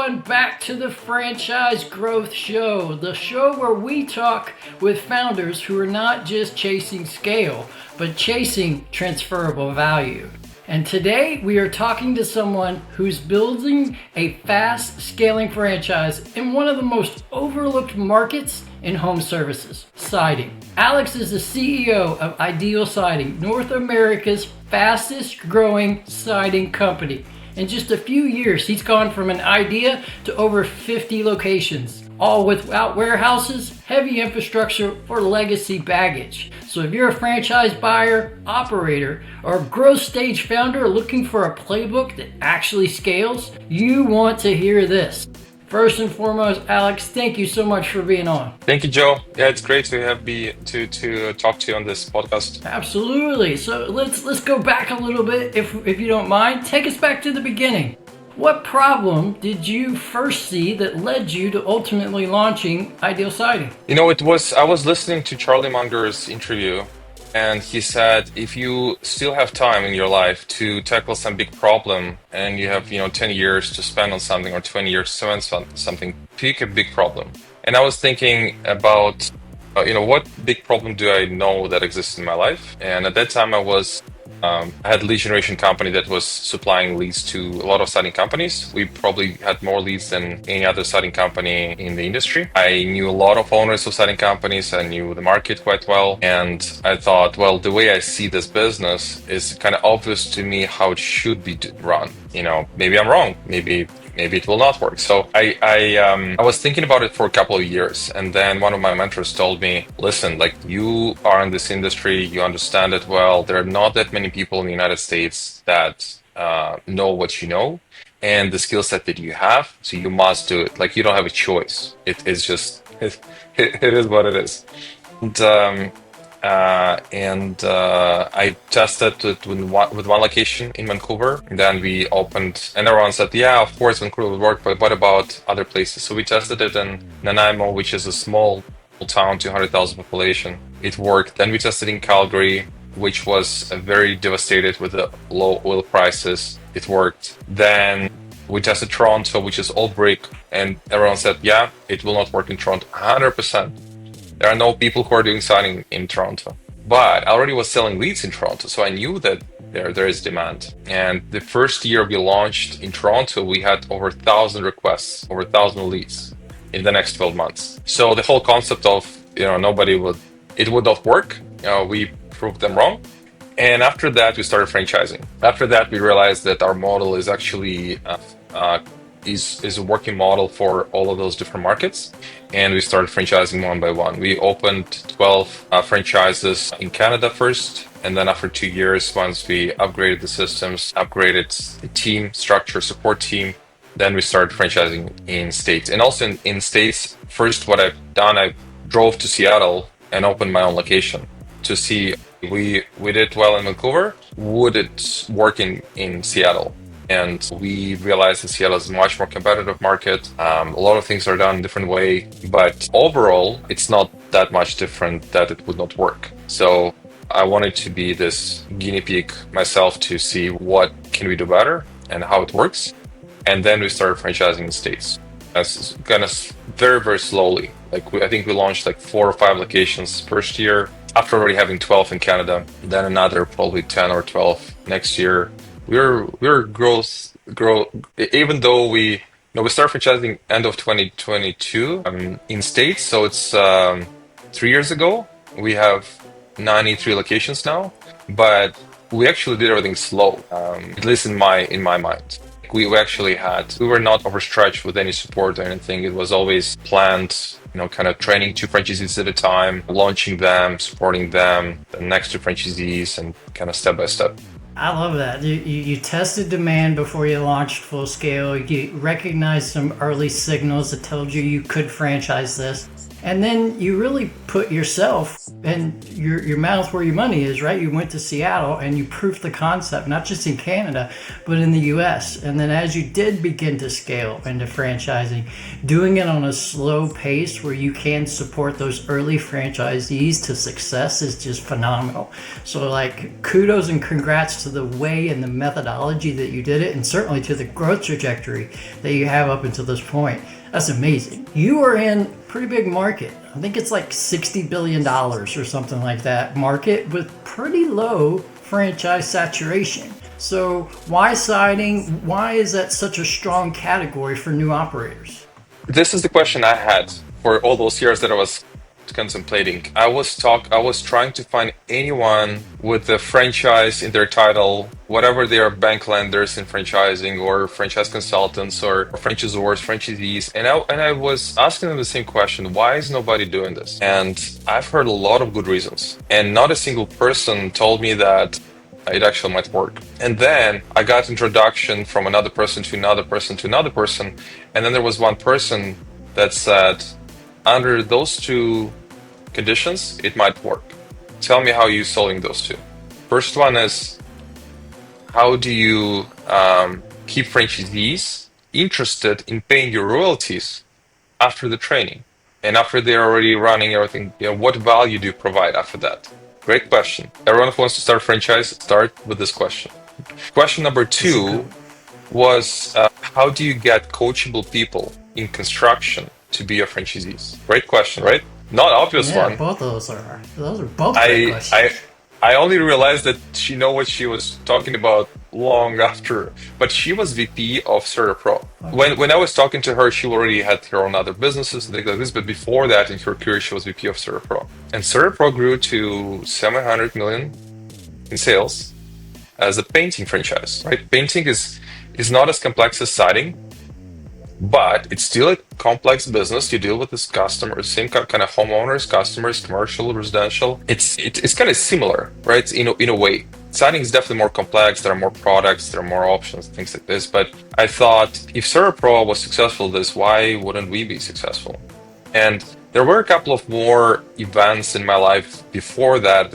everyone back to the Franchise Growth Show, the show where we talk with founders who are not just chasing scale, but chasing transferable value. And today we are talking to someone who's building a fast scaling franchise in one of the most overlooked markets in home services, siding. Alex is the CEO of idealsiding, North America's fastest growing siding company. In just a few years, he's gone from an idea to over 50 locations, all without warehouses, heavy infrastructure, or legacy baggage. So if you're a franchise buyer, operator, or growth stage founder looking for a playbook that actually scales, you want to hear this. First and foremost, Alex, thank you so much for being on. Thank you, Joe. Yeah, it's great to have to talk to you on this podcast. Absolutely. So let's go back a little bit, if you don't mind. Take us back to the beginning. What problem did you first see that led you to ultimately launching idealsiding? I was listening to Charlie Munger's interview, and he said, if you still have time in your life to tackle some big problem and you have, 10 years to spend on something or 20 years to spend on something, pick a big problem. And I was thinking about, what big problem do I know that exists in my life? And at that time I had a lead generation company that was supplying leads to a lot of siding companies. We probably had more leads than any other siding company in the industry. I knew a lot of owners of siding companies. I knew the market quite well. And I thought, well, the way I see this business is kind of obvious to me how it should be run. Maybe I'm wrong. Maybe it will not work. So I was thinking about it for a couple of years, and then one of my mentors told me, listen, you are in this industry, you understand it well. There are not that many people in the United States that know what you know and the skill set that you have. So you must do it. You don't have a choice. It is just, it is what it is. I tested it with one location in Vancouver. And then we opened, and everyone said, yeah, of course, Vancouver would work, but what about other places? So we tested it in Nanaimo, which is a small town, 200,000 population. It worked. Then we tested in Calgary, which was very devastated with the low oil prices. It worked. Then we tested Toronto, which is all brick, and everyone said, yeah, it will not work in Toronto, 100%. There are no people who are doing siding in Toronto. But I already was selling leads in Toronto, so I knew that there is demand. And the first year we launched in Toronto, we had over 1,000 requests, over 1,000 leads in the next 12 months. So the whole concept of, it would not work, we proved them wrong. And after that, we started franchising. After that, we realized that our model is actually is a working model for all of those different markets, and we started franchising one by one. We opened 12 franchises in Canada first, and then after 2 years, once we upgraded the systems, upgraded the team structure, support team, then we started franchising in States. And also in States, first what I've done, I drove to Seattle and opened my own location to see we did well in Vancouver, would it work in Seattle? And we realized that Seattle is a much more competitive market. A lot of things are done a different way, but overall, it's not that much different that it would not work. So I wanted to be this guinea pig myself to see what can we do better and how it works. And then we started franchising in the States. That's kind of very, very slowly. I think we launched 4 or 5 locations first year, after already having 12 in Canada, then another probably 10 or 12 next year. We're growth, even though we started franchising end of 2022 in States, so it's 3 years ago. We have 93 locations now, but we actually did everything slow, at least in my mind. We were not overstretched with any support or anything. It was always planned, kind of training 2 franchisees at a time, launching them, supporting them, the next 2 franchisees, and kind of step by step. I love that. You tested demand before you launched full scale. You recognized some early signals that told you could franchise this. And then you really put yourself and your mouth where your money is, right? You went to Seattle and you proved the concept, not just in Canada, but in the US. And then as you did begin to scale into franchising, doing it on a slow pace where you can support those early franchisees to success is just phenomenal. So like kudos and congrats to the way and the methodology that you did it, and certainly to the growth trajectory that you have up until this point. That's amazing. You are in a pretty big market. I think it's like $60 billion or something like that market with pretty low franchise saturation. So why siding? Why is that such a strong category for new operators? This is the question I had for all those years that I was contemplating. I was trying to find anyone with a franchise in their title, whatever they are, bank lenders in franchising or franchise consultants or franchisors, franchisees, and I was asking them the same question: why is nobody doing this? And I've heard a lot of good reasons, and not a single person told me that it actually might work. And then I got introduction from another person to another person to another person, and then there was one person that said, under those two conditions, it might work. Tell me how you're solving those two. First one is, how do you keep franchisees interested in paying your royalties after the training and after they're already running everything? What value do you provide after that? Great question. Everyone who wants to start a franchise, start with this question. Question number two was, how do you get coachable people in construction to be your franchisees? Great question, right? Not obvious one. Both of those are both great questions. I only realized that she knew what she was talking about long after, but she was VP of CertaPro. Okay. When I was talking to her, she already had her own other businesses and things like this, but before that, in her career, she was VP of CertaPro. And CertaPro grew to 700 million in sales as a painting franchise, right? Painting is not as complex as siding, but it's still a complex business. You deal with this customers, same kind of homeowners, customers, commercial, residential. It's kind of similar, right? In a way, siding is definitely more complex. There are more products, there are more options, things like this. But I thought, if CertaPro was successful at this, why wouldn't we be successful? And there were a couple of more events in my life before that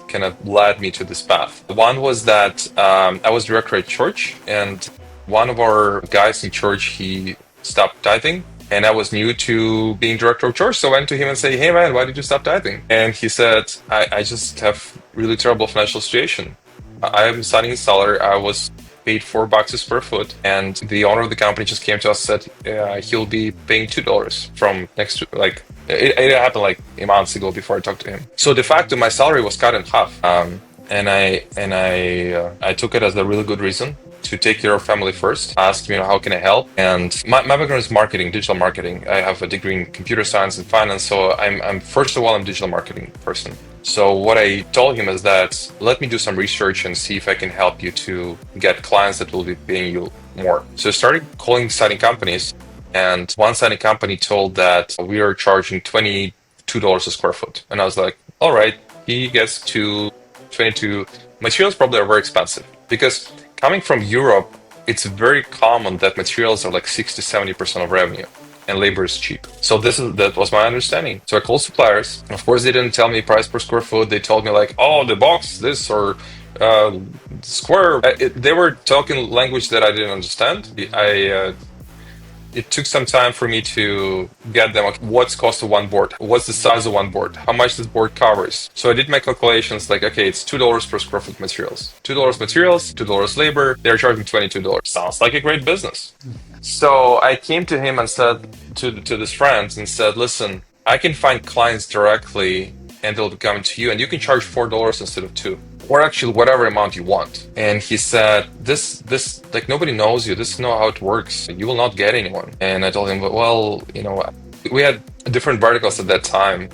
kind of led me to this path. One was that I was director at church, and one of our guys in church, he stopped tithing, and I was new to being director of church, so I went to him and say, hey man, why did you stop tithing? And he said, I just have really terrible financial situation. I am a siding installer. I was paid $4 a square foot, and the owner of the company just came to us and said he'll be paying $2 from next to, like, it happened like a month ago before I talked to him. So de facto my salary was cut in half, and I took it as a really good reason to take care of family first. Ask me, how can I help? And my background is marketing, digital marketing. I have a degree in computer science and finance, so I'm first of all, I'm a digital marketing person. So what I told him is that, let me do some research and see if I can help you to get clients that will be paying you more. So I started calling siding companies, and one siding company told that we are charging $22 a square foot. And I was like, all right, he gets to 22. Materials probably are very expensive, because coming from Europe, it's very common that materials are like 60-70% of revenue, and labor is cheap. So that was my understanding. So I called suppliers. Of course, they didn't tell me price per square foot. They told me like, oh, the box, this, or square. They were talking language that I didn't understand. It took some time for me to get them, what's cost of one board, what's the size of one board, how much this board covers. So I did my calculations like, okay, it's $2 per square foot materials. $2 materials, $2 labor, they're charging $22. Sounds like a great business. So I came to him and said, to this friend, and said, listen, I can find clients directly and they'll be coming to you, and you can charge $4 instead of $2. Or actually whatever amount you want. And he said, this, like, nobody knows you. This is not how it works. You will not get anyone. And I told him, well, we had different verticals at that time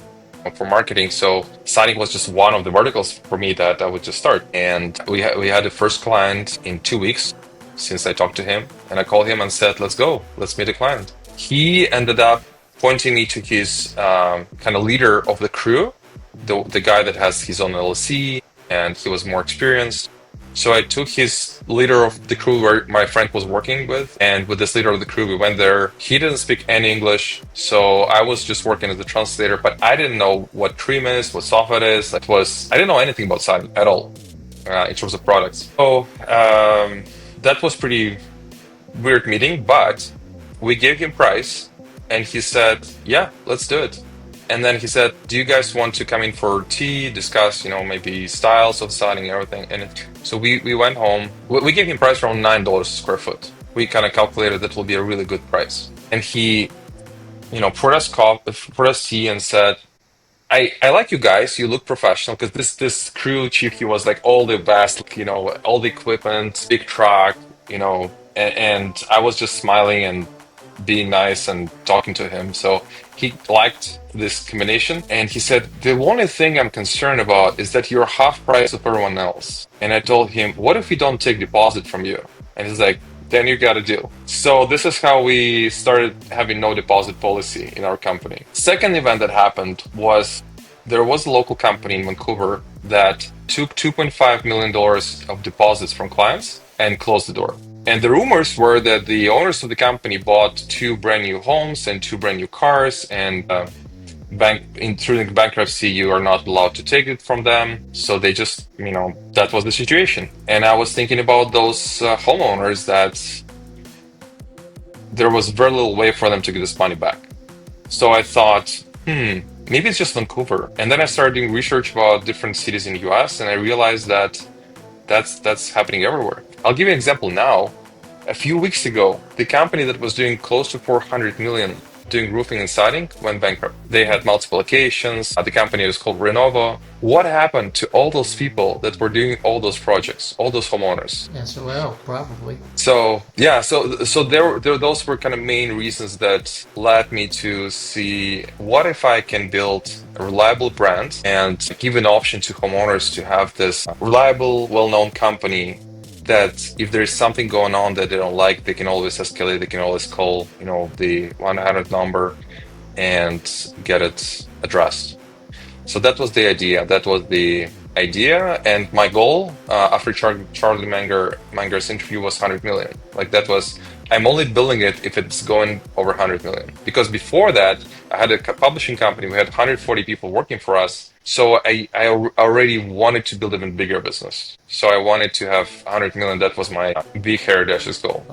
for marketing. So siding was just one of the verticals for me that I would just start. And we had the first client in 2 weeks since I talked to him. And I called him and said, let's go. Let's meet a client. He ended up pointing me to his kind of leader of the crew, the guy that has his own LLC, and he was more experienced. So I took his leader of the crew where my friend was working with, and with this leader of the crew, we went there. He didn't speak any English, so I was just working as a translator, but I didn't know what cream is, what software is. I didn't know anything about siding at all in terms of products. So that was pretty weird meeting, but we gave him price and he said, yeah, let's do it. And then he said, do you guys want to come in for tea, discuss, maybe styles of siding and everything? So we went home. We gave him price around $9 a square foot. We kind of calculated that will be a really good price. And he, poured us tea and said, I like you guys. You look professional because this crew chief, he was like all the vast, all the equipment, big truck, and I was just smiling and being nice and talking to him. So he liked this combination, and he said the only thing I'm concerned about is that you're half price of everyone else. And I told him, what if we don't take deposit from you? And he's like, then you got a deal. So this is how we started having no deposit policy in our company. Second event that happened was there was a local company in Vancouver that took $2.5 million of deposits from clients and closed the door. And the rumors were that the owners of the company bought 2 brand new homes and 2 brand new cars, and through the bankruptcy, you are not allowed to take it from them. So they just, that was the situation. And I was thinking about those homeowners that there was very little way for them to get this money back. So I thought, maybe it's just Vancouver. And then I started doing research about different cities in the US, and I realized that that's happening everywhere. I'll give you an example now. A few weeks ago, the company that was doing close to 400 million doing roofing and siding went bankrupt. They had multiple locations. The company was called Renova. What happened to all those people that were doing all those projects, all those homeowners? SOL, probably. So yeah, so those were kind of main reasons that led me to see what if I can build a reliable brand and give an option to homeowners to have this reliable, well-known company that if there's something going on that they don't like, they can always escalate, they can always call, the 100 number and get it addressed. So that was the idea. And my goal after Charlie Mangar's interview was 100 million. Like that was, I'm only building it if it's going over 100 million. Because before that, I had a publishing company. We had 140 people working for us. So I already wanted to build even bigger business. So I wanted to have 100 million. That was my big heritage goal.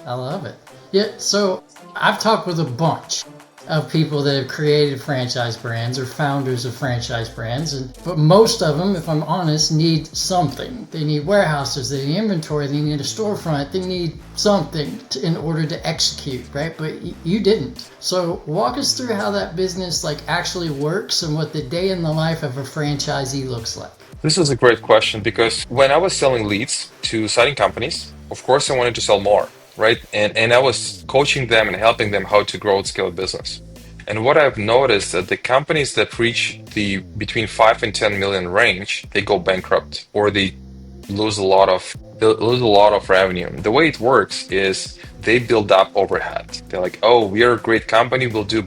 I love it. Yeah, so I've talked with a bunch of people that have created franchise brands or founders of franchise brands, but most of them, if I'm honest, need something. They need warehouses, they need inventory, they need a storefront, they need something in order to execute, right? But you didn't. So walk us through how that business actually works and what the day in the life of a franchisee looks like. This is a great question because when I was selling leads to siding companies, of course I wanted to sell more. Right? And I was coaching them and helping them how to grow and scale a business. And what I've noticed that the companies that reach the between 5 and 10 million range, they go bankrupt or they lose a lot of revenue. The way it works is they build up overhead. They're like, oh, we are a great company. We'll do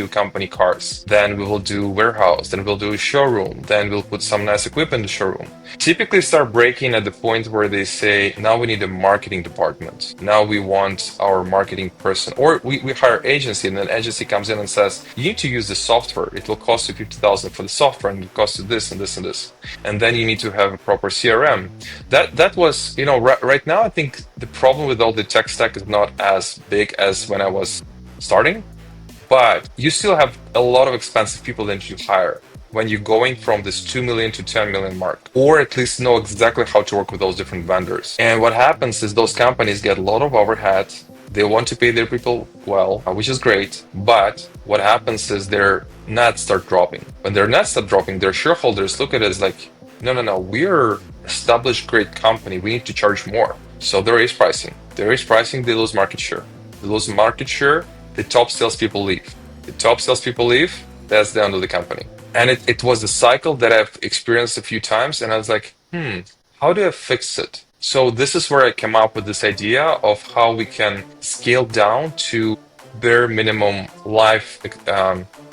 company cars. Then we will do warehouse. Then we'll do a showroom. Then we'll put some nice equipment in the showroom. Typically start breaking at the point where they say, now we need a marketing department. Now we want our marketing person, or we hire agency, and then agency comes in and says, you need to use the software. It will cost you 50,000 for the software, and it will cost you this and this and this. And then you need to have a proper CRM. That was, right now I think the problem with all the tech stack is not as big as when I was starting, but you still have a lot of expensive people that you hire when you're going from this 2 million to 10 million mark, or at least know exactly how to work with those different vendors. And what happens is those companies get a lot of overhead. They want to pay their people well, which is great. But what happens is their nets start dropping. When their nets start dropping, their shareholders look at it as like, no, we're established great company. We need to charge more. So they raise pricing. They lose market share. They lose market share, the top salespeople leave. The top salespeople leave, that's the end of the company. And it was a cycle that I've experienced a few times, and I was like, how do I fix it? So this is where I came up with this idea of how we can scale down to bare minimum life,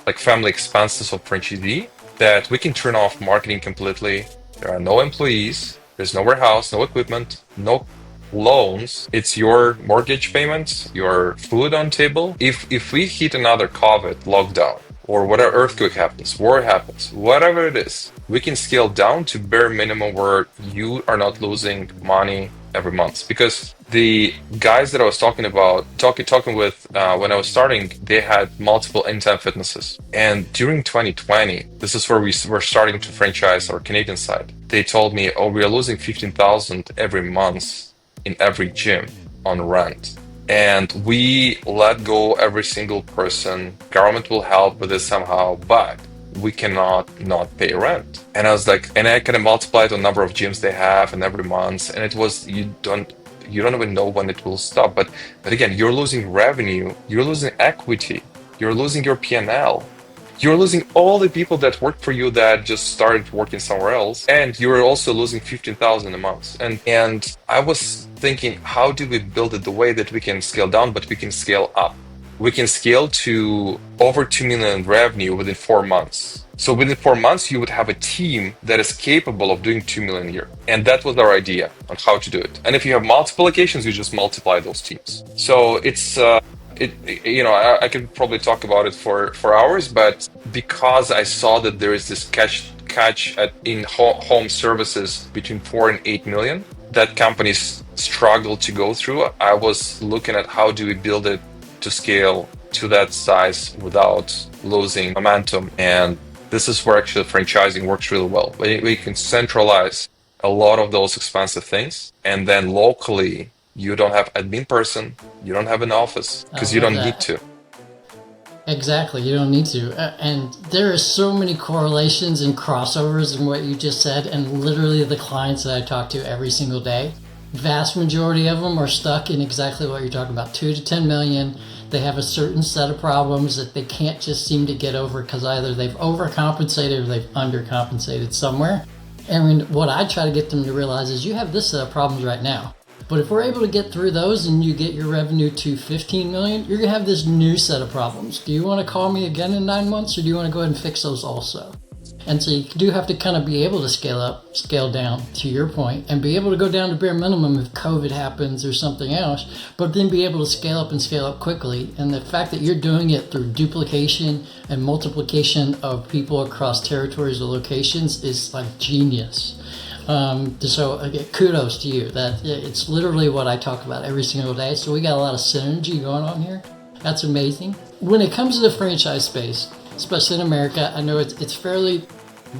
like family expenses of franchisee, that we can turn off marketing completely. There are no employees. There's no warehouse, no equipment, no loans. It's your mortgage payments, your food on table. If we hit another COVID lockdown or whatever, earthquake happens, war happens, whatever it is, we can scale down to bare minimum where you are not losing money every month. Because the guys that I was talking with when I was starting, they had multiple Anytime Fitnesses. And during 2020, this is where we were starting to franchise our Canadian side. They told me, "Oh, we are losing 15,000 every month in every gym on rent." And we let go every single person. Government will help with this somehow, but we cannot not pay rent. And I was like, and I kind of multiplied the number of gyms they have and every month, and it was you don't even know when it will stop. But again, you're losing revenue, you're losing equity, you're losing your P&L. You're losing all the people that worked for you that just started working somewhere else, and you're also losing 15,000 a month. And I was thinking, how do we build it the way that we can scale down, but we can scale up? We can scale to over 2 million in revenue within 4 months. So within 4 months, you would have a team that is capable of doing 2 million a year. And that was our idea on how to do it. And if you have multiple locations, you just multiply those teams. So it's I could probably talk about it for hours, but because I saw that there is this catch in home services between 4 and 8 million that companies struggle to go through, I was looking at how do we build it to scale to that size without losing momentum. And this is where actually franchising works really well. We can centralize a lot of those expensive things, and then locally you don't have admin person, you don't have an office because you don't need to. Exactly, you don't need to. And there are so many correlations and crossovers in what you just said, and literally the clients that I talk to every single day, vast majority of them are stuck in exactly what you're talking about, 2 to 10 million. They have a certain set of problems that they can't just seem to get over because either they've overcompensated or they've undercompensated somewhere. And what I try to get them to realize is you have this set of problems right now. But if we're able to get through those and you get your revenue to 15 million, you're going to have this new set of problems. Do you want to call me again in 9 months, or do you want to go ahead and fix those also? And so you do have to kind of be able to scale up, scale down, to your point, and be able to go down to bare minimum if COVID happens or something else, but then be able to scale up and scale up quickly. And the fact that you're doing it through duplication and multiplication of people across territories or locations is like genius. So again, kudos to you. That it's literally what I talk about every single day. So we got a lot of synergy going on here. That's amazing. When it comes to the franchise space, especially in America, I know it's fairly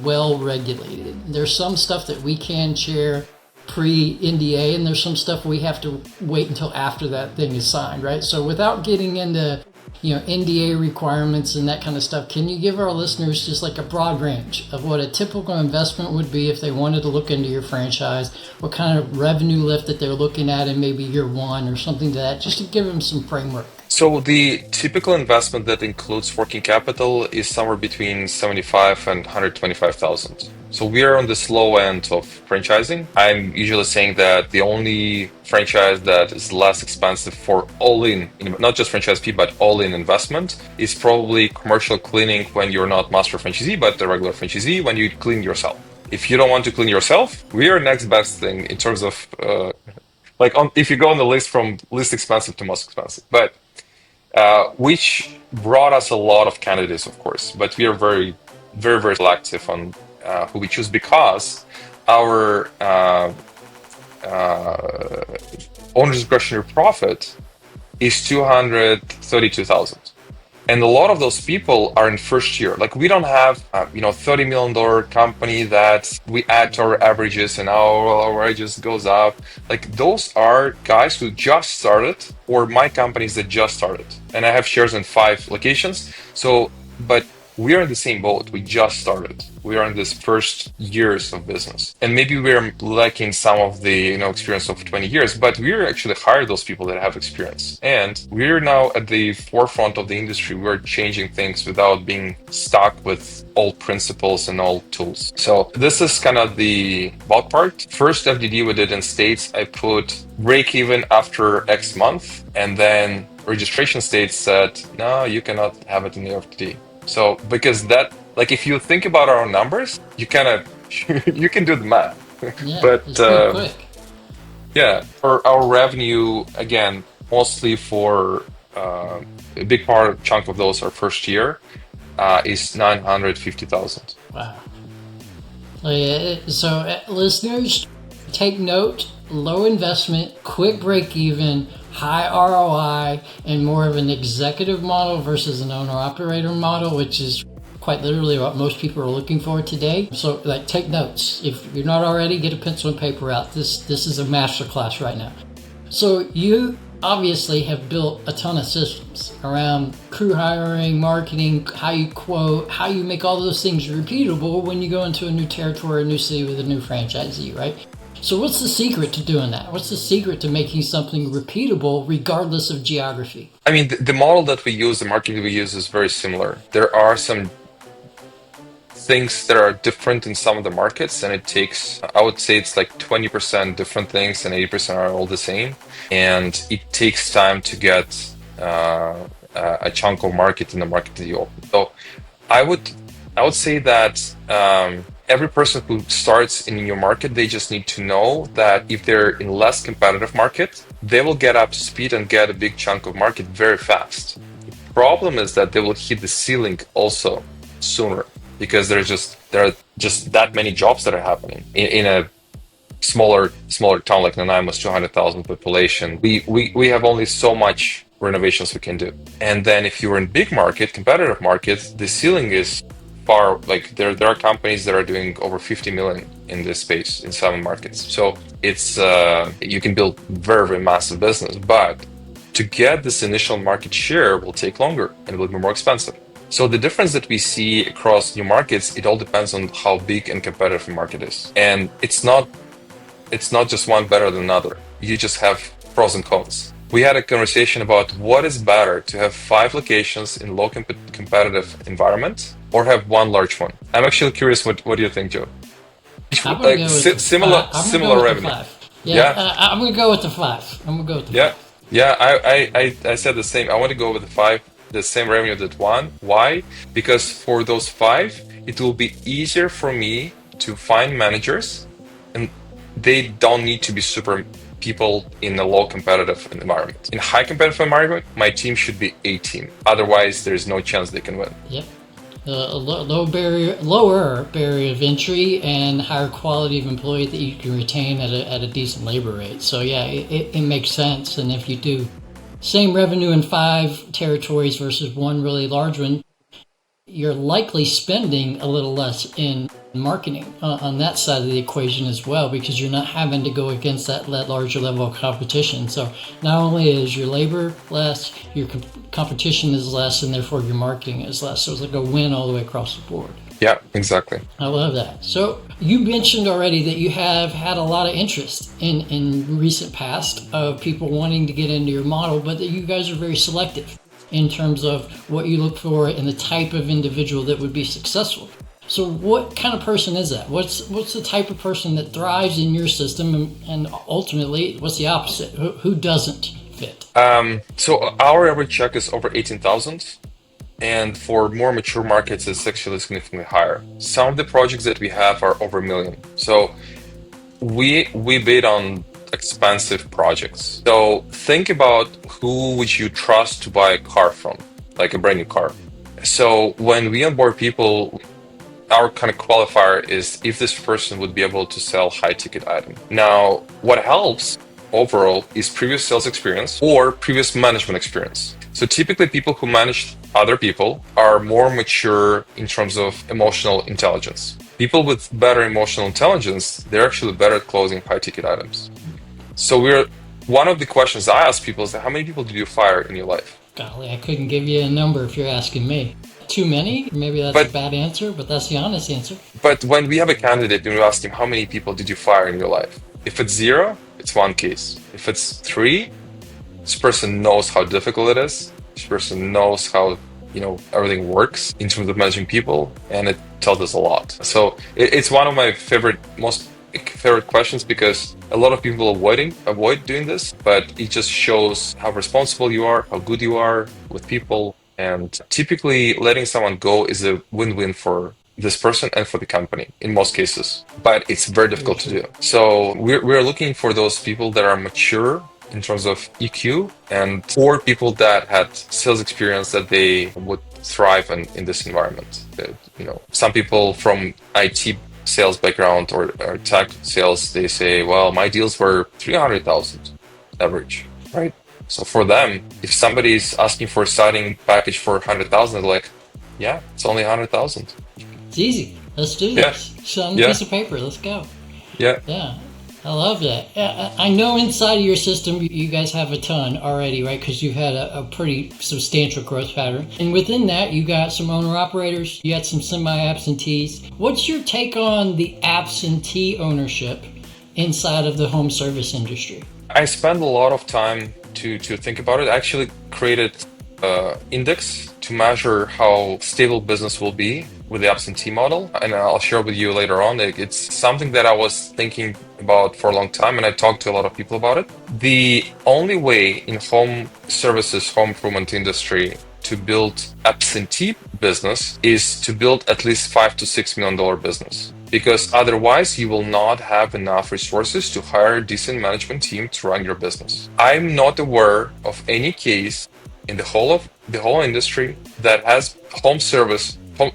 well regulated. There's some stuff that we can share pre-NDA, and there's some stuff we have to wait until after that thing is signed, right? So without getting into NDA requirements and that kind of stuff, can you give our listeners just like a broad range of what a typical investment would be if they wanted to look into your franchise, what kind of revenue lift that they're looking at in maybe year one or something to that, just to give them some framework? So the typical investment that includes working capital is somewhere between 75 and 125,000. So we are on the slow end of franchising. I'm usually saying that the only franchise that is less expensive for all-in, not just franchise fee, but all-in investment is probably commercial cleaning when you're not master franchisee, but the regular franchisee when you clean yourself. If you don't want to clean yourself, we are next best thing in terms of if you go on the list from least expensive to most expensive. But which brought us a lot of candidates, of course, but we are very, very, very selective on who we choose because our owner's discretionary profit is 232,000. And a lot of those people are in first year. Like we don't have, $30 million company that we add to our averages and our averages goes up. Like those are guys who just started, or my companies that just started. And I have shares in 5 locations. So, but we are in the same boat. We just started. We are in this first years of business, and maybe we're lacking some of the experience of 20 years. But we're actually hired those people that have experience, and we're now at the forefront of the industry. We're changing things without being stuck with old principles and old tools. So this is kind of the bot part. First FDD we did in States, I put break even after X month, and then registration states said no, you cannot have it in the FDD. So because that, like if you think about our numbers, you kind of you can do the math. Yeah, But it's pretty quick. yeah, for our revenue, again, mostly for a big part chunk of those are first year is 950,000. Wow. So, listeners, take note: low investment, quick break even, high ROI, and more of an executive model versus an owner operator model, which is quite literally what most people are looking for today. So, like, take notes. If you're not already, get a pencil and paper out. This is a master class right now. So you obviously have built a ton of systems around crew hiring, marketing, how you quote, how you make all those things repeatable when you go into a new territory, a new city with a new franchisee, right? So what's the secret to doing that? What's the secret to making something repeatable regardless of geography? I mean, the model that we use, the marketing we use is very similar. There are some things that are different in some of the markets, and it takes, I would say it's like 20% different things and 80% are all the same. And it takes time to get a chunk of market in the market that you open. So I would I would say that every person who starts in your market, they just need to know that if they're in less competitive market, they will get up to speed and get a big chunk of market very fast. Problem is that they will hit the ceiling also sooner because there are just that many jobs that are happening in a smaller town like Nanaimo's 200,000 population. We have only so much renovations we can do. And then if you're in big market, competitive markets, the ceiling is far, like there are companies that are doing over 50 million in this space in some markets. So it's you can build very massive business, but to get this initial market share will take longer and will be more expensive. So the difference that we see across new markets, it all depends on how big and competitive the market is. And it's not just one better than another. You just have pros and cons. We had a conversation about what is better to have 5 locations in low competitive environment or have one large one. I'm actually curious what do you think, Joe? I'm gonna Like go with the similar five. I'm gonna go with the revenue. 5. Yeah, Yeah, I'm gonna go with the 5. I'm gonna go with the yeah, 5. yeah. I said the same. I want to go with the 5, the same revenue that one. Why? Because for those 5, it will be easier for me to find managers, and they don't need to be super people in a low competitive environment. In high competitive environment, my team should be a team. Otherwise, there's no chance they can win. Yep. Lower barrier of entry and higher quality of employee that you can retain at a decent labor rate. So yeah, it makes sense. And if you do same revenue in 5 territories versus one really large one, you're likely spending a little less in marketing on that side of the equation as well, because you're not having to go against that larger level of competition. So not only is your labor less, your competition is less, and therefore your marketing is less. So it's like a win all the way across the board. Yeah, exactly. I love that. So you mentioned already that you have had a lot of interest in recent past of people wanting to get into your model, but that you guys are very selective in terms of what you look for and the type of individual that would be successful. So what kind of person is that? What's the type of person that thrives in your system, and ultimately what's the opposite? Who doesn't fit? So our average check is over 18,000. And for more mature markets, it's actually significantly higher. Some of the projects that we have are over a million. So we bid on expensive projects. So think about who would you trust to buy a car from, like a brand new car. So when we onboard people, our kind of qualifier is if this person would be able to sell high ticket item. Now, what helps overall is previous sales experience or previous management experience. So typically people who manage other people are more mature in terms of emotional intelligence. People with better emotional intelligence, they're actually better at closing high ticket items. So one of the questions I ask people is how many people did you fire in your life? Golly, I couldn't give you a number if you're asking me. Too many? Maybe that's a bad answer, but that's the honest answer. But when we have a candidate and we ask him how many people did you fire in your life? If it's 0, it's one case. If it's 3, this person knows how difficult it is. This person knows how everything works in terms of managing people, and it tells us a lot. So it's one of my most favorite questions because a lot of people avoid doing this, but it just shows how responsible you are, how good you are with people, and typically letting someone go is a win-win for this person and for the company in most cases, but it's very difficult to do. So we're looking for those people that are mature in terms of EQ and or people that had sales experience that they would thrive in this environment. Some people from IT sales background or tech sales, they say, well, my deals were 300,000 average, right? So for them, if somebody is asking for a starting package for 100,000, they're like, yeah, it's only 100,000. It's easy. Let's do Yeah, this. Sign the yeah, piece of paper. Let's go. yeah. Yeah. I love that. I know inside of your system you guys have a ton already, right? Because you've had a pretty substantial growth pattern. And within that, you got some owner-operators, you got some semi-absentees. What's your take on the absentee ownership inside of the home service industry? I spend a lot of time to think about it. I actually created an index to measure how stable business will be with the absentee model, and I'll share with you later on. It's something that I was thinking about for a long time, and I talked to a lot of people about it. The only way in home services, home improvement industry to build absentee business is to build at least $5 to $6 million business. Because otherwise you will not have enough resources to hire a decent management team to run your business. I'm not aware of any case in the whole industry that has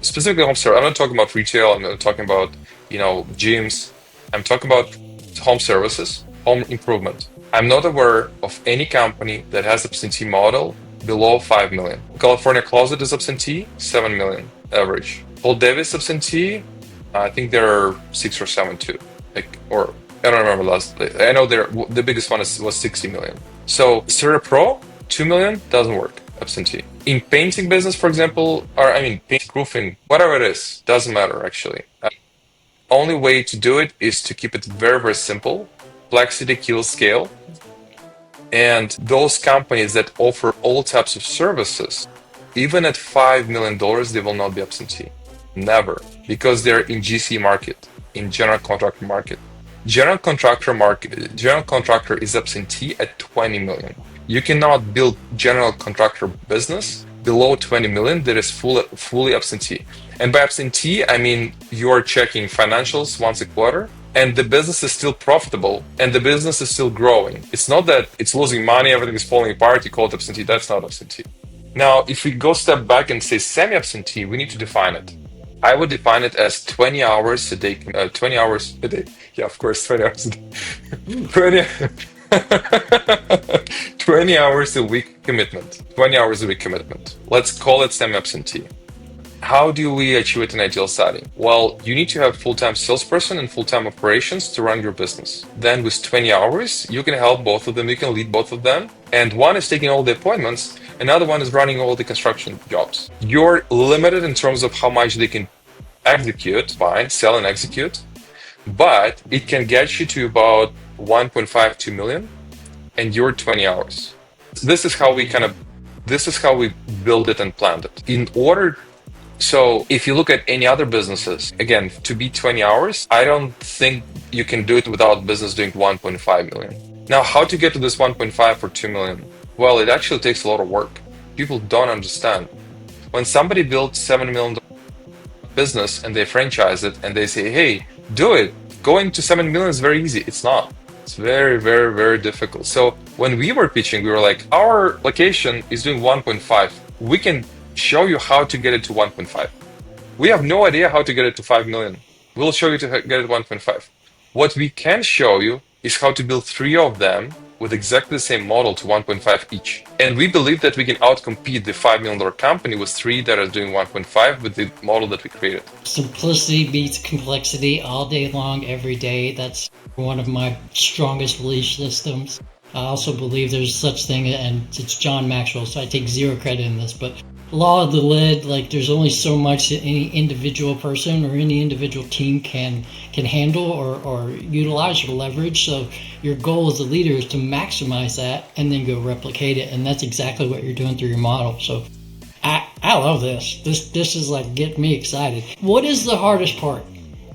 specifically home service. I'm not talking about retail. I'm not talking about gyms. I'm talking about home services, home improvement. I'm not aware of any company that has absentee model below 5 million. California Closet is absentee, 7 million average. Paul Davis absentee, I think there are 6 or 7 too. Or I don't remember last. I know the biggest one was 60 million. So Serta Pro, 2 million doesn't work absentee. In painting business, for example, paint roofing, whatever it is, doesn't matter actually. Only way to do it is to keep it very, very simple. Complexity kills scale. And those companies that offer all types of services, even at $5 million, they will not be absentee. Never. Because they're in GC market, in general contractor market. General contractor is absentee at 20 million. You cannot build general contractor business below 20 million that is fully absentee. And by absentee, I mean you're checking financials once a quarter, and the business is still profitable, and the business is still growing. It's not that it's losing money, everything is falling apart, you call it absentee. That's not absentee. Now, if we go step back and say semi-absentee, we need to define it. I would define it as 20 hours a day, 20 hours a day. Yeah, of course, 20 hours a day. 20, 20 hours a week commitment. 20 hours a week commitment. Let's call it semi-absentee. How do we achieve it in ideal setting? Well, you need to have full-time salesperson and full-time operations to run your business. Then with 20 hours, you can help both of them, you can lead both of them. And one is taking all the appointments, another one is running all the construction jobs. You're limited in terms of how much they can execute, buy, sell and execute, but it can get you to about 1.5, 2 million, and you're 20 hours. This is how we build it and planned it. So if you look at any other businesses, again, to be 20 hours, I don't think you can do it without business doing 1.5 million. Now, how to get to this 1.5 or 2 million? Well, it actually takes a lot of work. People don't understand. When somebody builds $7 million business and they franchise it and they say, hey, do it. Going to 7 million is very easy. It's not. It's very, very, very difficult. So when we were pitching, we were like, our location is doing 1.5. We can show you how to get it to 1.5. We have no idea how to get it to 5 million. We'll show you to get it 1.5. What we can show you is how to build 3 of them with exactly the same model to 1.5 each. And we believe that we can outcompete the $5 million company with 3 that are doing 1.5 with the model that we created. Simplicity beats complexity all day long, every day. That's one of my strongest belief systems. I also believe there's such thing, and it's John Maxwell, so I take zero credit in this, but law of the lid, like there's only so much that any individual person or any individual team can handle or utilize or leverage. So your goal as a leader is to maximize that and then go replicate it. And that's exactly what you're doing through your model. So I love this. This is like getting me excited. What is the hardest part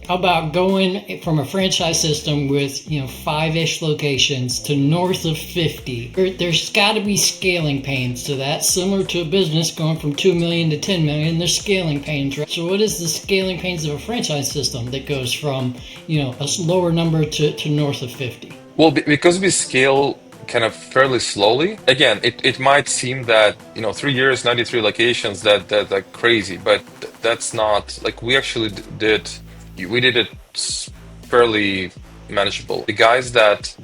How about going from a franchise system with 5-ish locations to north of 50? There's got to be scaling pains to that, similar to a business going from 2 million to 10 million. There's scaling pains, right? So what is the scaling pains of a franchise system that goes from a lower number to north of 50? Well, because we scale kind of fairly slowly. Again, it might seem that 3 years, 93 locations, that like crazy, but that's not like we actually did it fairly manageable. The guys that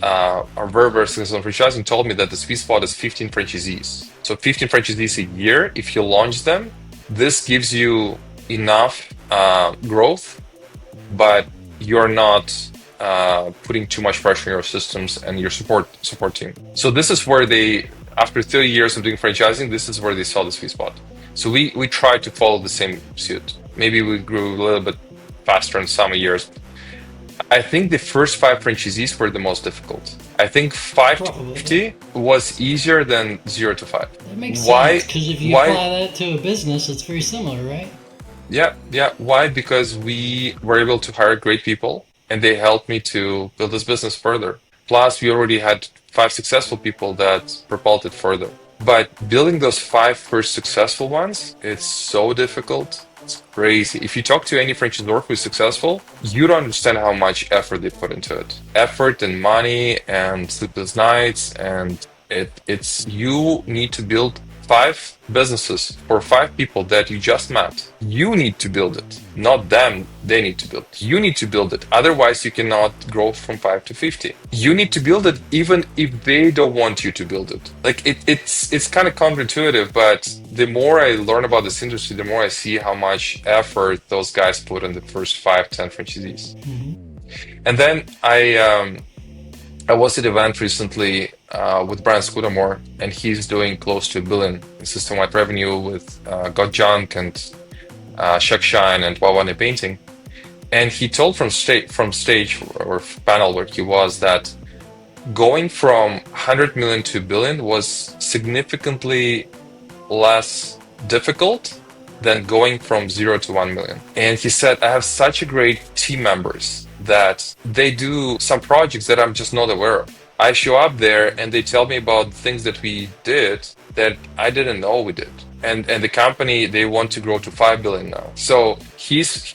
are very successful in franchising told me that the sweet spot is 15 franchisees. So 15 franchisees a year. If you launch them, this gives you enough growth, but you're not putting too much pressure on your systems and your support team. So this is where after 30 years of doing franchising, this is where they saw the sweet spot. So we tried to follow the same suit. Maybe we grew a little bit faster in some years. I think the first 5 franchisees were the most difficult. I think 5 to 50 was easier than 0 to 5. That makes sense, because if you apply that to a business, it's very similar, right? Yeah. Why? Because we were able to hire great people, and they helped me to build this business further. Plus, we already had 5 successful people that propelled it further. But building those 5 first successful ones, it's so difficult. It's crazy. If you talk to any franchisor who is successful, you don't understand how much effort they put into it. Effort and money and sleepless nights, and it's you need to build 5 businesses for 5 people that you just met. You need to build it, not them. They need to build it. You need to build it. Otherwise, you cannot grow from 5 to 50. You need to build it even if they don't want you to build it. Like it's kind of counterintuitive, but the more I learn about this industry, the more I see how much effort those guys put in the first 5-10 franchisees. Mm-hmm. And then I was at an event recently with Brian Scudamore, and he's doing close to $1 billion in system-wide revenue with Got Junk and Shuck Shine and Wawane Painting. And he told from stage or panel where he was that going from 100 million to $1 billion was significantly less difficult than going from 0 to 1 million. And he said, I have such a great team members that they do some projects that I'm just not aware of. I show up there and they tell me about things that we did that I didn't know we did. And the company, they want to grow to 5 billion now. So his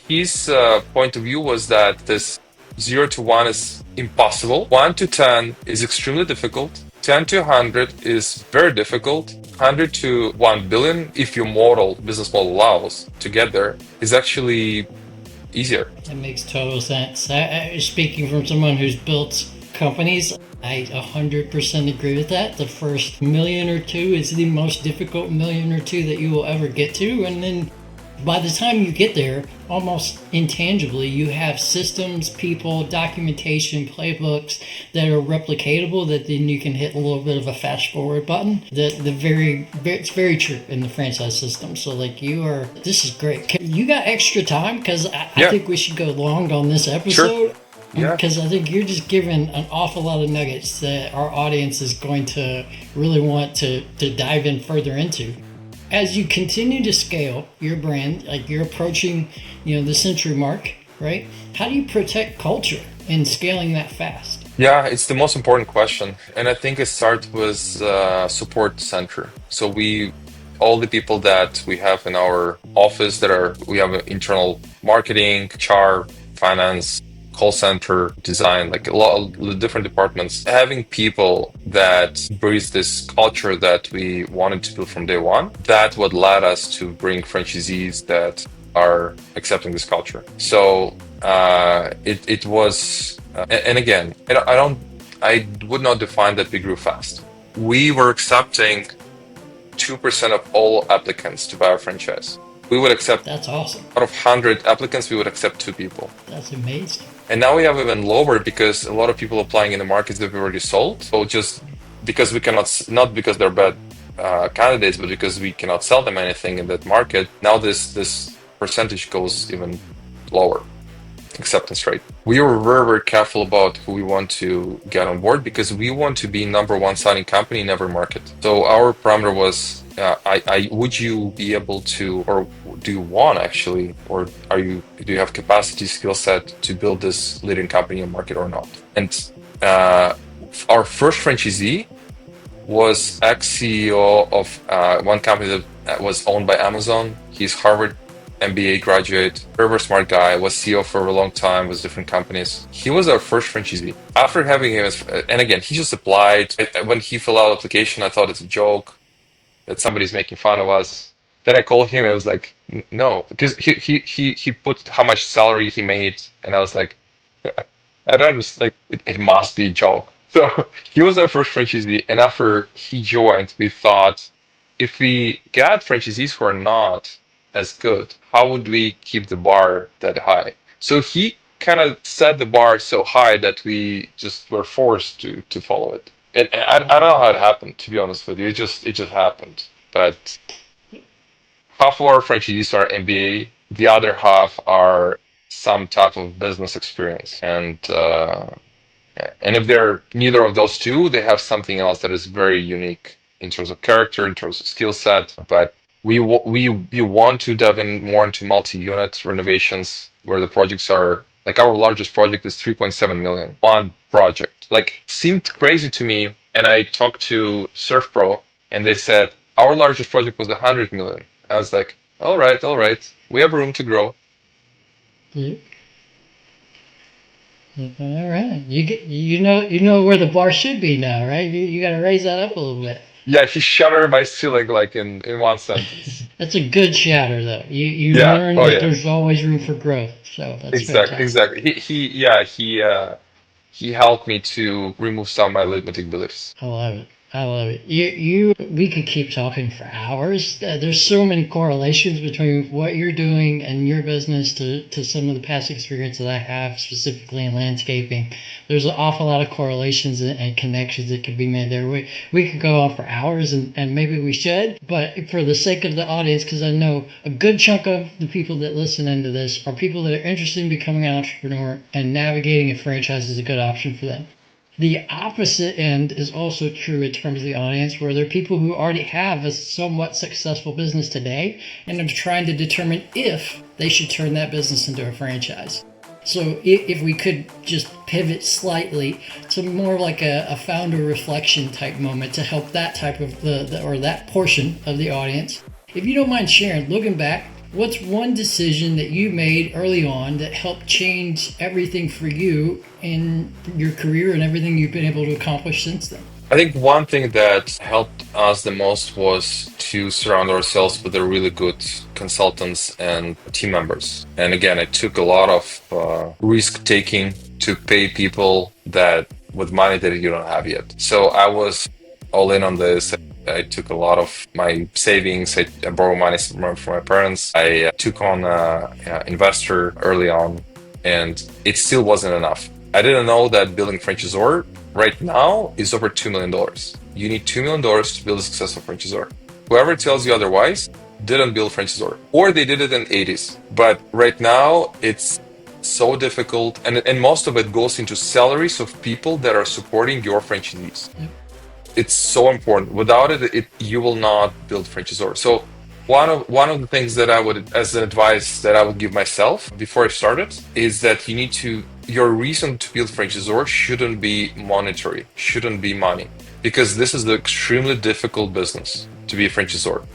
point of view was that this 0 to 1 is impossible. 1 to 10 is extremely difficult. 10 to 100 is very difficult. 100 to 1 billion, if your business model allows to get there, is actually easier. That makes total sense. Speaking from someone who's built companies, I 100% agree with that. The first million or two is the most difficult million or two that you will ever get to. And then by the time you get there, almost intangibly, you have systems, people, documentation, playbooks that are replicatable, that then you can hit a little bit of a fast forward button. It's very true in the franchise system. So this is great. You got extra time? Because I think we should go long on this episode. Sure. Yeah. Because I think you're just giving an awful lot of nuggets that our audience is going to really want to dive in further into. As you continue to scale your brand, like you're approaching, the century mark, right? How do you protect culture in scaling that fast? Yeah, it's the most important question. And I think it starts with support center. So all the people that we have in our office we have internal marketing, HR, finance, call center, design, like a lot of different departments, having people that breathe this culture that we wanted to build from day one. That's what led us to bring franchisees that are accepting this culture. So it was, and again, I would not define that we grew fast. We were accepting 2% of all applicants to buy our franchise. We would accept. That's awesome. Out of 100 applicants, we would accept 2 people. That's amazing. And now we have even lower because a lot of people applying in the markets that we already sold. So just because we cannot, not because they're bad candidates, but because we cannot sell them anything in that market, now this percentage goes even lower, acceptance rate. We were very, very careful about who we want to get on board because we want to be number one signing company in every market. So our parameter was would you be able to, or do you want actually, or do you have capacity, skill set to build this leading company in market or not? And uh, our first franchisee was ex-CEO of one company that was owned by Amazon. He's Harvard MBA graduate, very smart guy, was CEO for a long time with different companies. He was our first franchisee. After having him and again, he just applied. When he filled out the application, I thought it's a joke, that somebody's making fun of us. Then I called him and I was like, no, because he put how much salary he made, and I was like, I don't understand, like it must be a joke. So he was our first franchisee, and after he joined, we thought, if we get franchisees who are not as good, how would we keep the bar that high? So he kind of set the bar so high that we just were forced to follow it. And I don't know how it happened, to be honest with you. It just happened. But half of our franchisees are MBA, the other half are some type of business experience, and if they're neither of those two, they have something else that is very unique in terms of character, in terms of skill set. But we want to dive in more into multi-unit renovations where the projects are like our largest project is 3.7 million. One project. Like seemed crazy to me. And I talked to Surf Pro and they said our largest project was 100 million. I was like, all right. We have room to grow. Yeah. All right, you know where the bar should be now, right? You got to raise that up a little bit. Yeah, he shattered my ceiling like in one sentence. That's a good shatter, though. You Yeah. learn Oh that yeah. there's always room for growth, so that's Exactly. fantastic. Exactly. He helped me to remove some of my limiting beliefs. I love it. I love it. We could keep talking for hours. There's so many correlations between what you're doing and your business to some of the past experience that I have, specifically in landscaping. There's an awful lot of correlations and connections that could be made there. We could go on for hours, and maybe we should, but for the sake of the audience, because I know a good chunk of the people that listen into this are people that are interested in becoming an entrepreneur, and navigating a franchise is a good option for them. The opposite end is also true in terms of the audience, where there are people who already have a somewhat successful business today and are trying to determine if they should turn that business into a franchise. So if we could just pivot slightly to more like a founder reflection type moment to help that type of or that portion of the audience. If you don't mind sharing, looking back, what's one decision that you made early on that helped change everything for you in your career and everything you've been able to accomplish since then? I think one thing that helped us the most was to surround ourselves with the really good consultants and team members. And again, it took a lot of risk taking to pay people that with money that you don't have yet. So I was all in on this. I took a lot of my savings. I borrowed money from my parents. I took on a investor early on, and it still wasn't enough. I didn't know that building franchisor right now is over $2 million. You need $2 million to build a successful franchisor. Whoever tells you otherwise didn't build franchisor, or they did it in the 80s. But right now it's so difficult, and most of it goes into salaries of people that are supporting your franchisees. Yep. It's so important. Without it, you will not build franchisor. So one of the things that I would, as an advice that I would give myself before I started, is that your reason to build franchisor shouldn't be monetary, shouldn't be money, because this is an extremely difficult business to be a franchisor.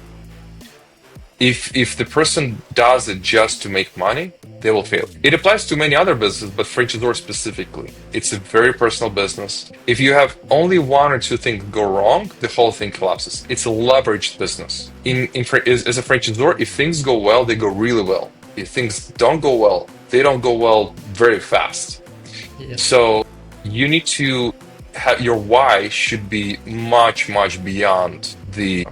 If the person does it just to make money, they will fail. It applies to many other businesses, but franchisor specifically, it's a very personal business. If you have only one or two things go wrong, the whole thing collapses. It's a leveraged business. As a franchisor, if things go well, they go really well. If things don't go well, they don't go well very fast. Yep. So you need to have your why should be much beyond the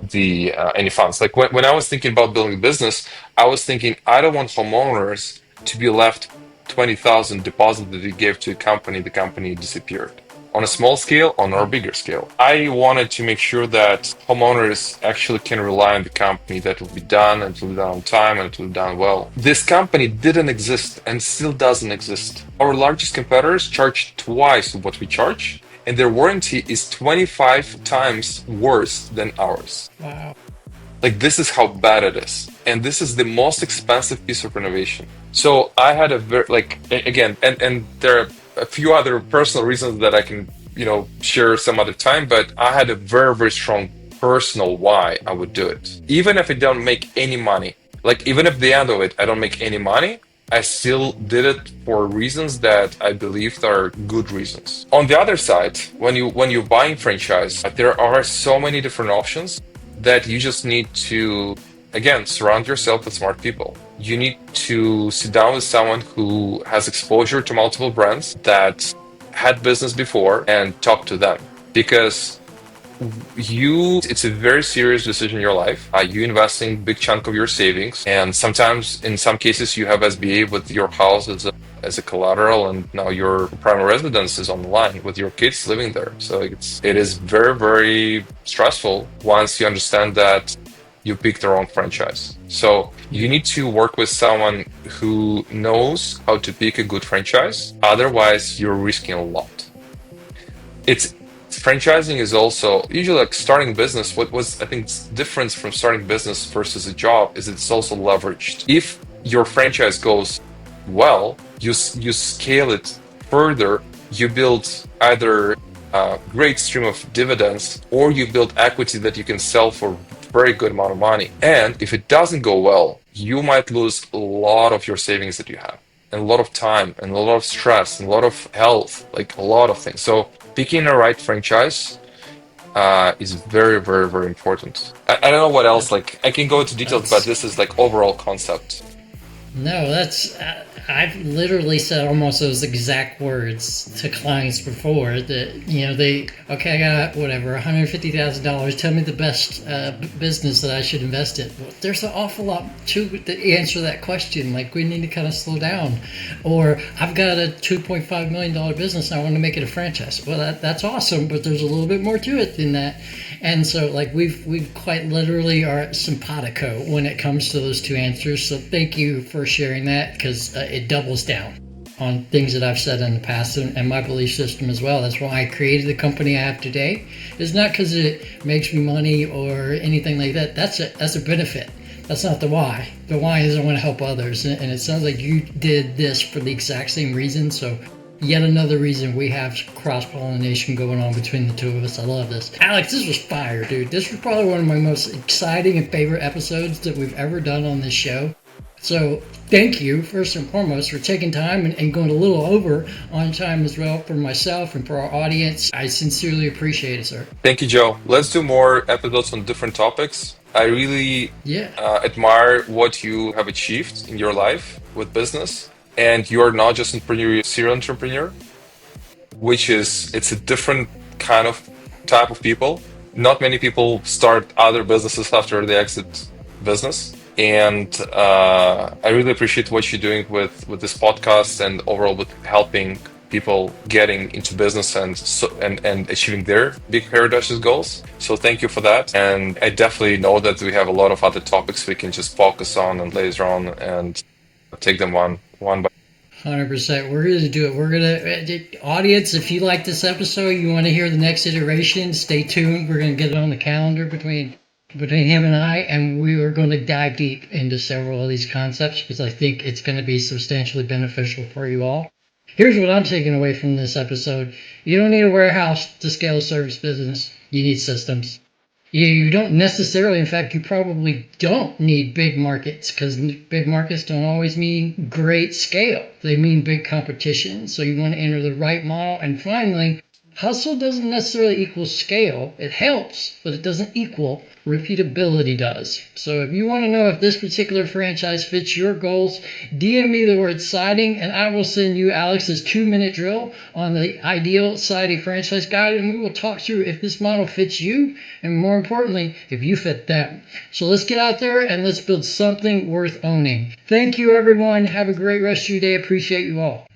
any funds. Like when I was thinking about building a business, I was thinking I don't want homeowners to be left 20,000 deposit that they gave to a company. The company disappeared. On a small scale, on a bigger scale, I wanted to make sure that homeowners actually can rely on the company, that will be done and it will be done on time and it will be done well. This company didn't exist and still doesn't exist. Our largest competitors charge twice what we charge, and their warranty is 25 times worse than ours. Wow. Like, this is how bad it is. And this is the most expensive piece of renovation. So I had a very, like, again, and there are a few other personal reasons that I can, share some other time, but I had a very, very strong personal why I would do it. Even if I don't make any money, like, even if the end of it, I don't make any money, I still did it for reasons that I believed are good reasons. On the other side, when you're buying franchise, there are so many different options that you just need to, again, surround yourself with smart people. You need to sit down with someone who has exposure to multiple brands that had business before and talk to them, because it's a very serious decision in your life. You investing big chunk of your savings, and sometimes in some cases you have SBA with your house as a collateral, and now your primary residence is on the line with your kids living there. So it is very, very stressful once you understand that you picked the wrong franchise. So you need to work with someone who knows how to pick a good franchise. Otherwise, you're risking a lot. It's Franchising is also usually like starting business. What was, I think, difference from starting business versus a job is it's also leveraged. If your franchise goes well, you scale it further. You build either a great stream of dividends, or you build equity that you can sell for a very good amount of money. And if it doesn't go well, you might lose a lot of your savings that you have, and a lot of time, and a lot of stress, and a lot of health, like a lot of things. So picking the right franchise is very, very, very important. I don't know what else. Like, I can go into details, but this is like overall concept. No, I've literally said almost those exact words to clients before that, I got whatever, $150,000, tell me the best business that I should invest in. Well, there's an awful lot to answer that question. Like, we need to kind of slow down. Or, I've got a $2.5 million business and I want to make it a franchise. Well, that's awesome, but there's a little bit more to it than that. And so, like, we quite literally are simpatico when it comes to those two answers. So thank you for sharing that, because it doubles down on things that I've said in the past and my belief system as well. That's why I created the company I have today. It's not because it makes me money or anything like that. That's a benefit. That's not the why. The why is I want to help others. And it sounds like you did this for the exact same reason. So yet another reason we have cross-pollination going on between the two of us. I love this. Alex, this was fire, dude. This was probably one of my most exciting and favorite episodes that we've ever done on this show. So thank you, first and foremost, for taking time and going a little over on time as well for myself and for our audience. I sincerely appreciate it, sir. Thank you, Joe. Let's do more episodes on different topics. I really admire what you have achieved in your life with business. And you are not just an entrepreneur, you're a serial entrepreneur, it's a different kind of type of people. Not many people start other businesses after they exit business. And I really appreciate what you're doing with this podcast and overall with helping people getting into business and achieving their big audacious goals. So thank you for that. And I definitely know that we have a lot of other topics we can just focus on and later on and take them one by 100%. We're going to do it. We're going to, audience, if you like this episode, you want to hear the next iteration, stay tuned. We're going to get it on the calendar between him and I, and we are going to dive deep into several of these concepts because I think it's going to be substantially beneficial for you all. Here's what I'm taking away from this episode. You don't need a warehouse to scale a service business. You need systems. You don't necessarily, in fact, you probably don't need big markets, because big markets don't always mean great scale. They mean big competition. So you want to enter the right model. And finally, hustle doesn't necessarily equal scale. It helps, but it doesn't equal repeatability does. So if you want to know if this particular franchise fits your goals, DM me the word siding and I will send you Alex's 2-minute drill on the ideal siding franchise guide, and we will talk through if this model fits you and, more importantly, if you fit them. So let's get out there and let's build something worth owning. Thank you, everyone. Have a great rest of your day. Appreciate you all.